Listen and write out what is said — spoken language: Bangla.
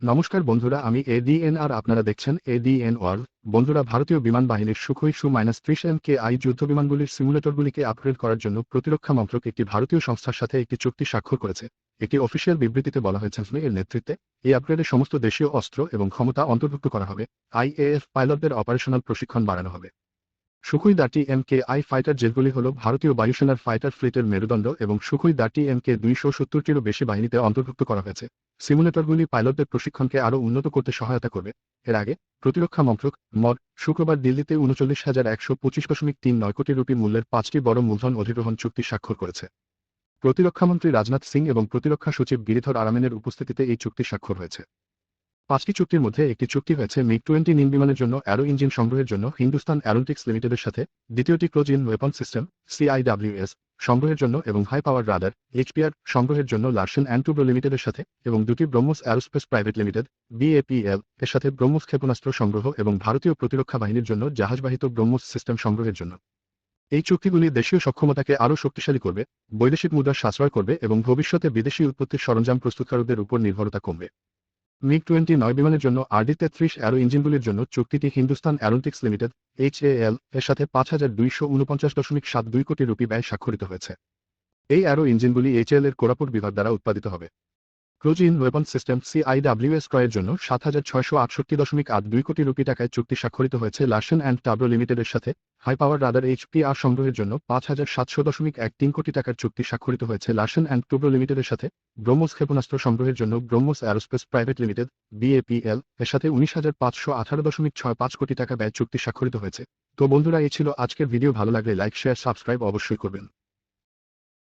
নমস্কার বন্ধুরা, আমি এডিএন আর আপনারা দেখছেন এডিএন ওয়ার্ল্ড। বন্ধুরা, ভারতীয় বিমান বাহিনীর সুখোই Su-30MKI যুদ্ধবিমানগুলির সিমুলেটরগুলিকে আপগ্রেড করার জন্য প্রতিরক্ষা মন্ত্রক একটি ভারতীয় সংস্থার সাথে একটি চুক্তি স্বাক্ষর করেছে। একটি অফিসিয়াল বিবৃতিতে বলা হয়েছে এর নেতৃত্বে এই আপগ্রেডে সমস্ত দেশীয় অস্ত্র এবং ক্ষমতা অন্তর্ভুক্ত করা হবে। আইএএফ পাইলটদের অপারেশনাল প্রশিক্ষণ বাড়ানো হবে। সুখোই 30MKI ফাইটার জেটগুলি হল ভারতীয় বায়ুসেনার ফাইটার ফ্লিটের মেরুদণ্ড এবং সুখোই 30MK-270টিরও বেশি বাহিনীতে অন্তর্ভুক্ত করা হয়েছে। সিমুলেটরগুলি পাইলটদের প্রশিক্ষণকে আরও উন্নত করতে সহায়তা করবে। এর আগে প্রতিরক্ষা মন্ত্রক মড শুক্রবার দিল্লিতে ৩৯,১২৫.৩৯ কোটি রুপি মূল্যের 5টি বড় মূলধন অধিগ্রহণ চুক্তি স্বাক্ষর করেছে। প্রতিরক্ষামন্ত্রী রাজনাথ সিং এবং প্রতিরক্ষা সচিব গিরিধর আরামেনের উপস্থিতিতে এই চুক্তি স্বাক্ষর হয়েছে। 5টি চুক্তির মধ্যে একটি চুক্তি হয়েছে মিগ-20 বিমানের জন্য অ্যারো ইঞ্জিন সংগ্রহের জন্য হিন্দুস্তান অ্যারোনটিক্স লিমিটেডের সাথে, দ্বিতীয়টি ক্লোজ-ইন ওয়েপন সিস্টেম CIWS সংগ্রহের জন্য এবং হাই পাওয়ার রাডার HPR সংগ্রহের জন্য লার্সেন অ্যান্ড টুব্রো লিমিটেডের সাথে, এবং দুটি BrahMos aerospace private limited BAPL এর সাথে ব্রহ্মোস ক্ষেপণাস্ত্র সংগ্রহ এবং ভারতীয় প্রতিরক্ষা বাহিনীর জন্য জাহাজবাহিত ব্রহ্মোস সিস্টেম সংগ্রহের জন্য। এই চুক্তিগুলি দেশীয় সক্ষমতাকে আরও শক্তিশালী করবে, বৈদেশিক মুদ্রার সাশ্রয় করবে এবং ভবিষ্যতে বিদেশি উৎপত্তির সরঞ্জাম প্রস্তুতকারকদের উপর নির্ভরতা কমবে। মিগ-29 বিমানের জন্য RD-33 অ্যারো ইঞ্জিনগুলির জন্য চুক্তিটি হিন্দুস্তান অ্যারোনটিক্স লিমিটেড HAL এর সাথে 5,249.72 কোটি রুপি ব্যয় স্বাক্ষরিত হয়েছে। এই অ্যারো ইঞ্জিনগুলি HAL এর কোরাপুট বিভাগ দ্বারা উৎপাদিত হবে। ক্লোজ-ইন ওয়েপন সিস্টেম CIWS ক্রয়ের জন্য 7,668.82 কোটি রুপি টাকায় চুক্তি স্বাক্ষরিত হয়েছে লার্সেন অ্যান্ড টাব্রো লিমিটেডের সাথে। হাই পাওয়ার রাডার HPR সংগ্রহের জন্য 5,700.13 কোটি টাকার চুক্তি স্বাক্ষরিত হয়েছে লার্সেন অ্যান্ড টুব্রো লিমিটেডের সাথে। ব্রহ্মোস ক্ষেপণাস্ত্র সংগ্রহের জন্য BrahMos aerospace private limited BAPL এর সাথে 19,518.65 কোটি টাকা ব্যয় চুক্তি স্বাক্ষরিত হয়েছে। তো বন্ধুরা, এই ছিল আজকের ভিডিও। ভালো লাগলে লাইক, শেয়ার, সাবস্ক্রাইব অবশ্যই করবেন।